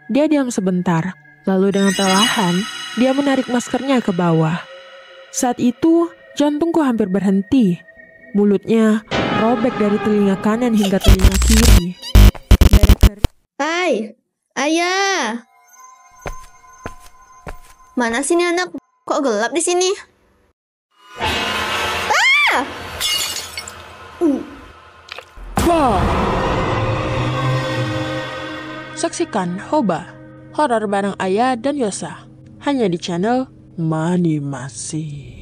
Dia diam sebentar, lalu dengan perlahan, dia menarik maskernya ke bawah. Saat itu, jantungku hampir berhenti. Mulutnya robek dari telinga kanan hingga telinga kiri. Hai, ayah. Mana sih nih anak? Kok gelap di sini? Wow. Saksikan Hoba, horor bareng Ayah dan Yosa, hanya di channel Manimasi.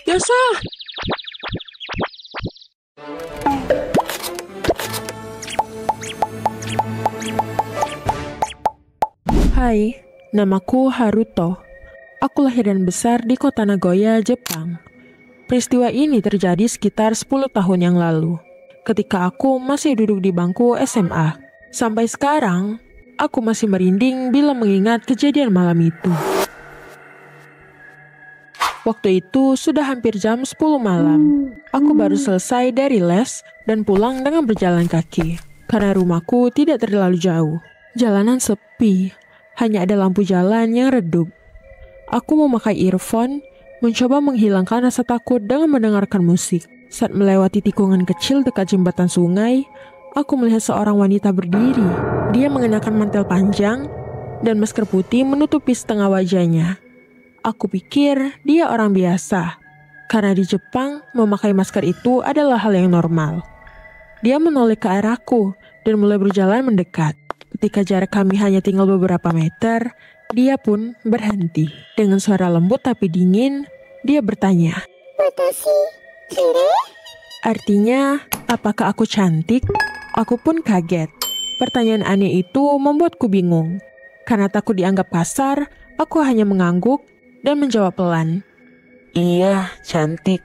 Yosa! Hai, namaku Haruto. Aku lahir dan besar di kota Nagoya, Jepang. Peristiwa ini terjadi sekitar 10 tahun yang lalu, ketika aku masih duduk di bangku SMA. Sampai sekarang, aku masih merinding bila mengingat kejadian malam itu. Waktu itu sudah hampir jam 10 malam. Aku baru selesai dari les dan pulang dengan berjalan kaki, karena rumahku tidak terlalu jauh. Jalanan sepi, hanya ada lampu jalan yang redup. Aku memakai earphone, mencoba menghilangkan rasa takut dengan mendengarkan musik. Saat melewati tikungan kecil dekat jembatan sungai, aku melihat seorang wanita berdiri. Dia mengenakan mantel panjang dan masker putih menutupi setengah wajahnya. Aku pikir dia orang biasa, karena di Jepang memakai masker itu adalah hal yang normal. Dia menoleh ke arahku dan mulai berjalan mendekat. Ketika jarak kami hanya tinggal beberapa meter, dia pun berhenti. Dengan suara lembut tapi dingin, dia bertanya, Watashi, kire? artinya, apakah aku cantik? Aku pun kaget. Pertanyaan aneh itu membuatku bingung. Karena takut dianggap kasar, aku hanya mengangguk dan menjawab pelan. Iya, cantik.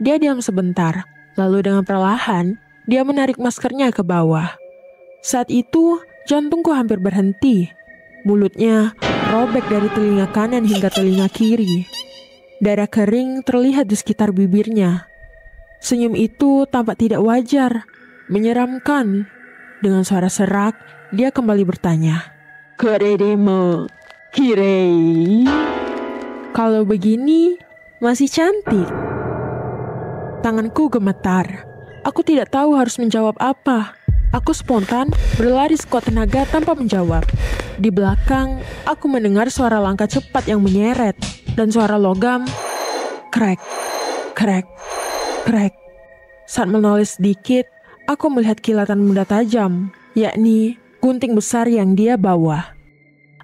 Dia diam sebentar, lalu dengan perlahan, dia menarik maskernya ke bawah. Saat itu, jantungku hampir berhenti. Mulutnya robek dari telinga kanan hingga telinga kiri. Darah kering terlihat di sekitar bibirnya. Senyum itu tampak tidak wajar, menyeramkan. Dengan suara serak, dia kembali bertanya, Kore demo kirei. kalau begini, masih cantik. Tanganku gemetar. Aku tidak tahu harus menjawab apa. Aku spontan berlari sekuat tenaga tanpa menjawab. Di belakang, aku mendengar suara langkah cepat yang menyeret dan suara logam, krek, krek, krek. Saat menoleh sedikit, aku melihat kilatan benda tajam, yakni gunting besar yang dia bawa.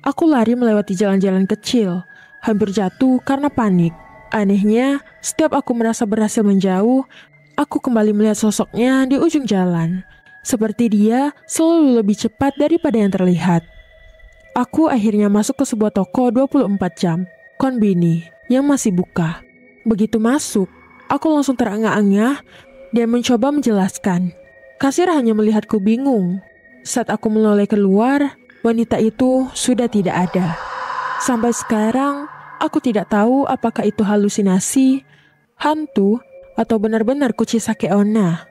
Aku lari melewati jalan-jalan kecil, hampir jatuh karena panik. Anehnya, setiap aku merasa berhasil menjauh, aku kembali melihat sosoknya di ujung jalan. Seperti dia selalu lebih cepat daripada yang terlihat. Aku akhirnya masuk ke sebuah toko 24 jam, konbini, yang masih buka. Begitu masuk, aku langsung terengah-engah dan mencoba menjelaskan. Kasir hanya melihatku bingung. Saat aku menoleh keluar, wanita itu sudah tidak ada. Sampai sekarang, aku tidak tahu apakah itu halusinasi, hantu, atau benar-benar Kuchisake Onna.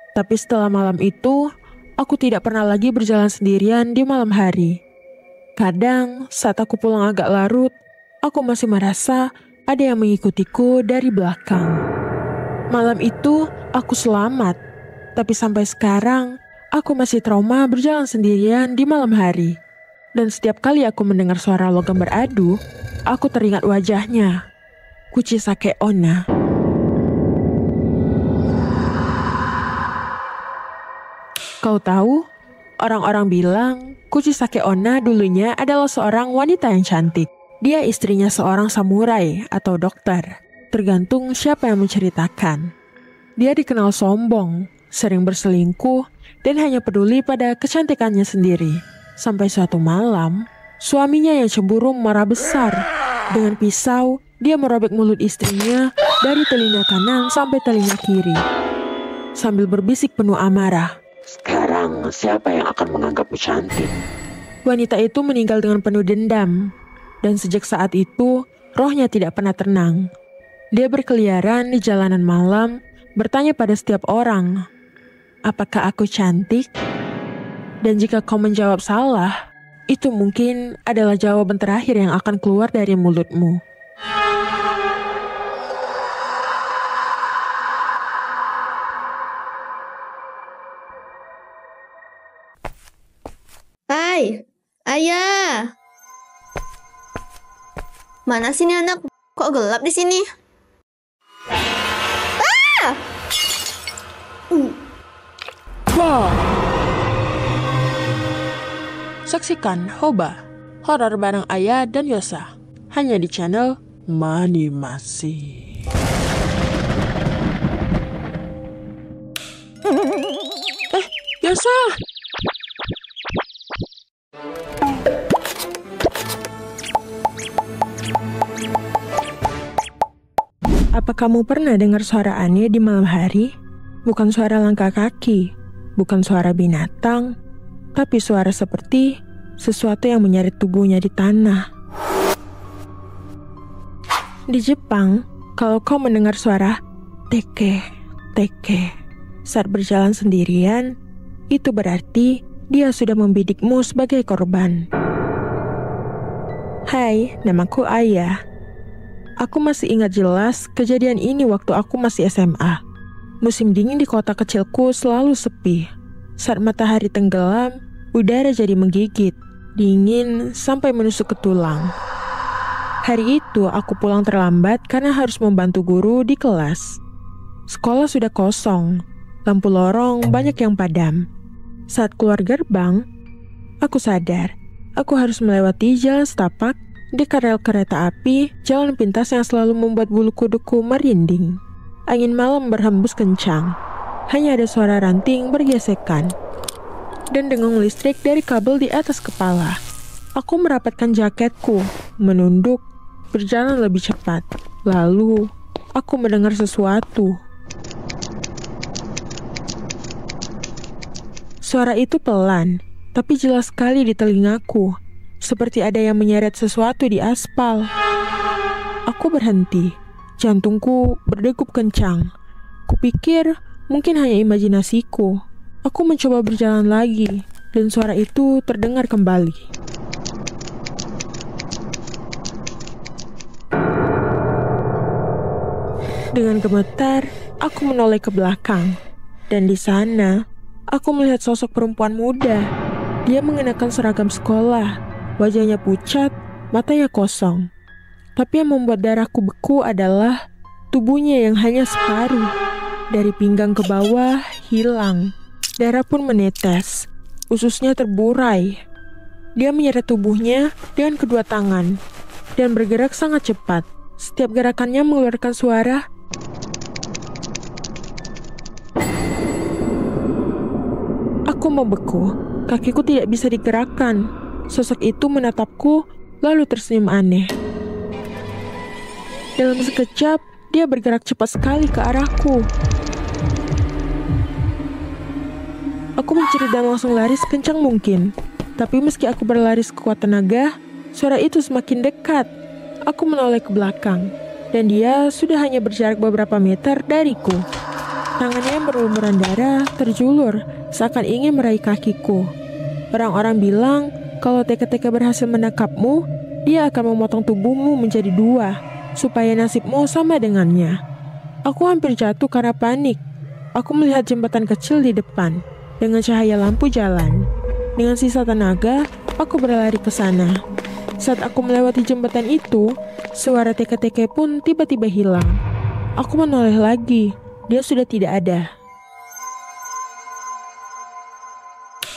Tapi setelah malam itu, aku tidak pernah lagi berjalan sendirian di malam hari. Kadang, saat aku pulang agak larut, aku masih merasa ada yang mengikutiku dari belakang. Malam itu, aku selamat. Tapi sampai sekarang, aku masih trauma berjalan sendirian di malam hari. Dan setiap kali aku mendengar suara logam beradu, aku teringat wajahnya, Kuchisake Onna. Kau tahu, orang-orang bilang Kuchisake Onna dulunya adalah seorang wanita yang cantik. Dia istrinya seorang samurai atau dokter, tergantung siapa yang menceritakan. Dia dikenal sombong, sering berselingkuh, dan hanya peduli pada kecantikannya sendiri. Sampai suatu malam, suaminya yang cemburu marah besar. Dengan pisau, dia merobek mulut istrinya dari telinga kanan sampai telinga kiri. Sambil berbisik penuh amarah, Sekarang siapa yang akan menganggapmu cantik? wanita itu meninggal dengan penuh dendam. Dan sejak saat itu, rohnya tidak pernah tenang. Dia berkeliaran di jalanan malam, bertanya pada setiap orang, apakah aku cantik? Dan jika kau menjawab salah, itu mungkin adalah jawaban terakhir yang akan keluar dari mulutmu. Hai, ayah. Mana sih ini anak? Kok gelap di sini? Wow! Saksikan Hoba, horor bareng Ayah dan Yosa, hanya di channel Manimasi. Yosa! Apa kamu pernah dengar suara aneh di malam hari? Bukan suara langkah kaki, bukan suara binatang, tapi suara seperti sesuatu yang menyeret tubuhnya di tanah. Di Jepang, kalau kau mendengar suara teke, teke saat berjalan sendirian, itu berarti dia sudah membidikmu sebagai korban. Hai, namaku Ayah. Aku masih ingat jelas kejadian ini waktu aku masih SMA. Musim dingin di kota kecilku selalu sepi. Saat matahari tenggelam, udara jadi menggigit, dingin sampai menusuk ke tulang. Hari itu aku pulang terlambat karena harus membantu guru di kelas. Sekolah sudah kosong, lampu lorong banyak yang padam. Saat keluar gerbang, aku sadar aku harus melewati jalan setapak dekat rel kereta api, jalan pintas yang selalu membuat bulu kuduku merinding. Angin malam berhembus kencang. Hanya ada suara ranting bergesekan dan dengung listrik dari kabel di atas kepala. Aku merapatkan jaketku, menunduk, berjalan lebih cepat. Lalu, aku mendengar sesuatu. Suara itu pelan, tapi jelas sekali di telingaku, seperti ada yang menyeret sesuatu di aspal. Aku berhenti. Jantungku berdegup kencang. Kupikir mungkin hanya imajinasiku. Aku mencoba berjalan lagi, dan suara itu terdengar kembali. Dengan gemetar, aku menoleh ke belakang. Dan di sana, aku melihat sosok perempuan muda. Dia mengenakan seragam sekolah. Wajahnya pucat, matanya kosong. Tapi yang membuat darahku beku adalah tubuhnya yang hanya separuh. Dari pinggang ke bawah, hilang. Darah pun menetes. Ususnya terburai. Dia menyeret tubuhnya dengan kedua tangan dan bergerak sangat cepat. Setiap gerakannya mengeluarkan suara. Aku membeku. Kakiku tidak bisa digerakkan. Sosok itu menatapku, lalu tersenyum aneh. Dalam sekejap, dia bergerak cepat sekali ke arahku. Aku menjerit dan langsung lari sekencang mungkin. Tapi meski aku berlari sekuat tenaga, suara itu semakin dekat. Aku menoleh ke belakang, dan dia sudah hanya berjarak beberapa meter dariku. Tangannya yang berlumuran darah terjulur, seakan ingin meraih kakiku. Orang-orang bilang, kalau teka-teka berhasil menangkapmu, dia akan memotong tubuhmu menjadi dua, supaya nasibmu sama dengannya. Aku hampir jatuh karena panik. Aku melihat jembatan kecil di depan, dengan cahaya lampu jalan. Dengan sisa tenaga, aku berlari ke sana. Saat aku melewati jembatan itu, suara teka-teka pun tiba-tiba hilang. Aku menoleh lagi, dia sudah tidak ada.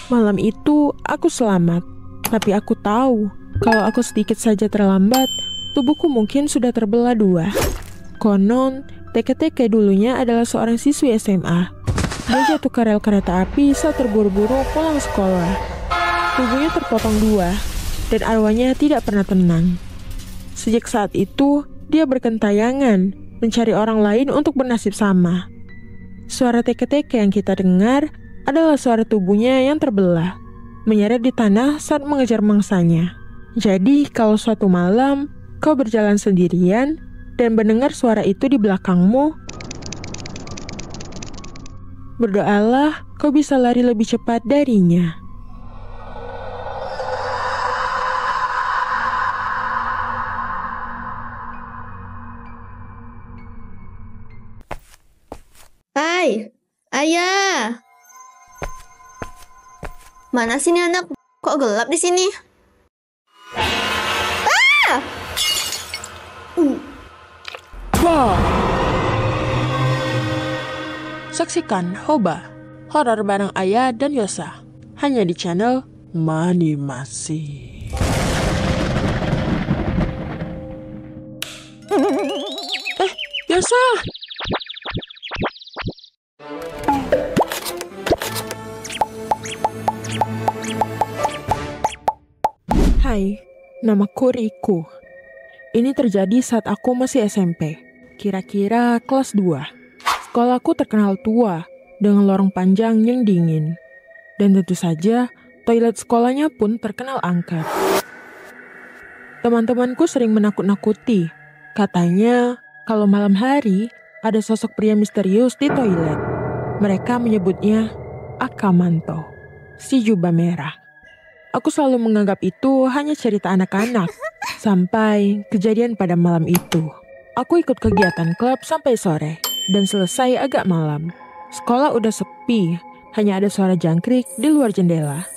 Malam itu, aku selamat. Tapi aku tahu, kalau aku sedikit saja terlambat, tubuhku mungkin sudah terbelah dua. Konon, teke-teke dulunya adalah seorang siswi SMA. Dia jatuh ke rel kereta api saat terburu-buru pulang sekolah. Tubuhnya terpotong dua, dan arwahnya tidak pernah tenang. Sejak saat itu, dia berkentayangan, mencari orang lain untuk bernasib sama. Suara teke-teke yang kita dengar adalah suara tubuhnya yang terbelah, menyeret di tanah saat mengejar mangsanya. Jadi, kalau suatu malam kau berjalan sendirian dan mendengar suara itu di belakangmu, Berdoalah kau bisa lari lebih cepat darinya. Hai, ayah. Mana sih nih anak? Kok gelap di sini? Wow. Saksikan Hoba, horor bareng Ayah dan Yosa, hanya di channel Manimasi. Yosa! Hai, namaku Riku. Ini terjadi saat aku masih SMP, kira-kira kelas 2. Sekolahku terkenal tua, dengan lorong panjang yang dingin. Dan tentu saja, toilet sekolahnya pun terkenal angker. Teman-temanku sering menakut-nakuti. Katanya, kalau malam hari, ada sosok pria misterius di toilet. Mereka menyebutnya Akamanto, si jubah merah. Aku selalu menganggap itu hanya cerita anak-anak, sampai kejadian pada malam itu. Aku ikut kegiatan klub sampai sore, dan selesai agak malam. Sekolah udah sepi, hanya ada suara jangkrik di luar jendela.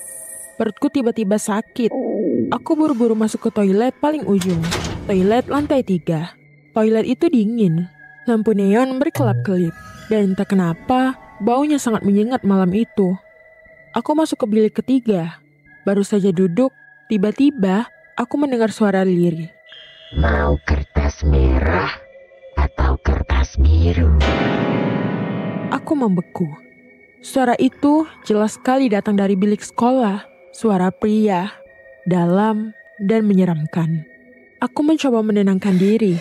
Perutku tiba-tiba sakit. Aku buru-buru masuk ke toilet paling ujung, toilet lantai 3. Toilet itu dingin, lampu neon berkelap-kelip, dan entah kenapa baunya sangat menyengat malam itu. Aku masuk ke bilik ketiga. Baru saja duduk, tiba-tiba aku mendengar suara lirih. Mau kertas merah atau kertas biru? Aku membeku. Suara itu jelas sekali datang dari bilik sekolah. Suara pria, dalam dan menyeramkan. Aku mencoba menenangkan diri.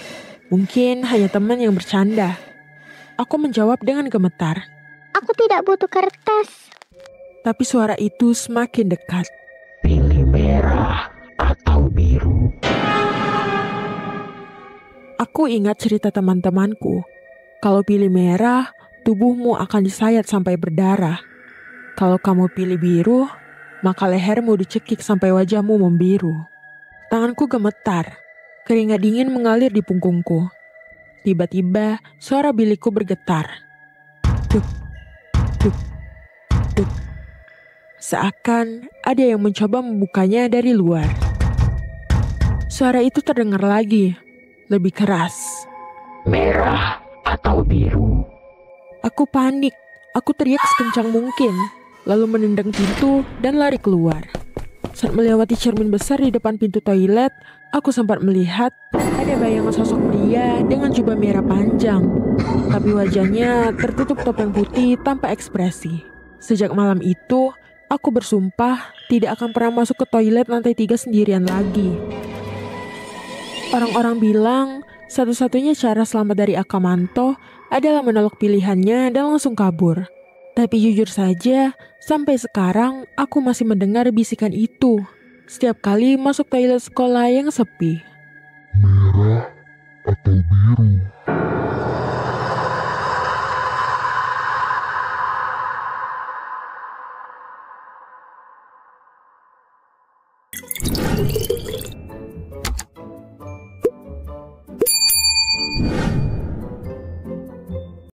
Mungkin hanya teman yang bercanda. Aku menjawab dengan gemetar. Aku tidak butuh kertas. Tapi suara itu semakin dekat. Pilih merah atau biru? Aku ingat cerita teman-temanku. Kalau pilih merah, tubuhmu akan disayat sampai berdarah. Kalau kamu pilih biru, maka lehermu dicekik sampai wajahmu membiru. Tanganku gemetar. Keringat dingin mengalir di punggungku. Tiba-tiba, suara bilikku bergetar. Duk, duk, duk. Seakan ada yang mencoba membukanya dari luar. Suara itu terdengar lagi, lebih keras. Merah atau biru? Aku panik. Aku teriak sekencang mungkin, lalu menendang pintu dan lari keluar. Saat melewati cermin besar di depan pintu toilet, aku sempat melihat ada bayangan sosok pria dengan jubah merah panjang. Tapi wajahnya tertutup topeng putih tanpa ekspresi. Sejak malam itu, aku bersumpah tidak akan pernah masuk ke toilet lantai 3 sendirian lagi. Orang-orang bilang, satu-satunya cara selamat dari Akamanto adalah menolak pilihannya dan langsung kabur. Tapi jujur saja, sampai sekarang aku masih mendengar bisikan itu. Setiap kali masuk toilet sekolah yang sepi. Merah atau biru?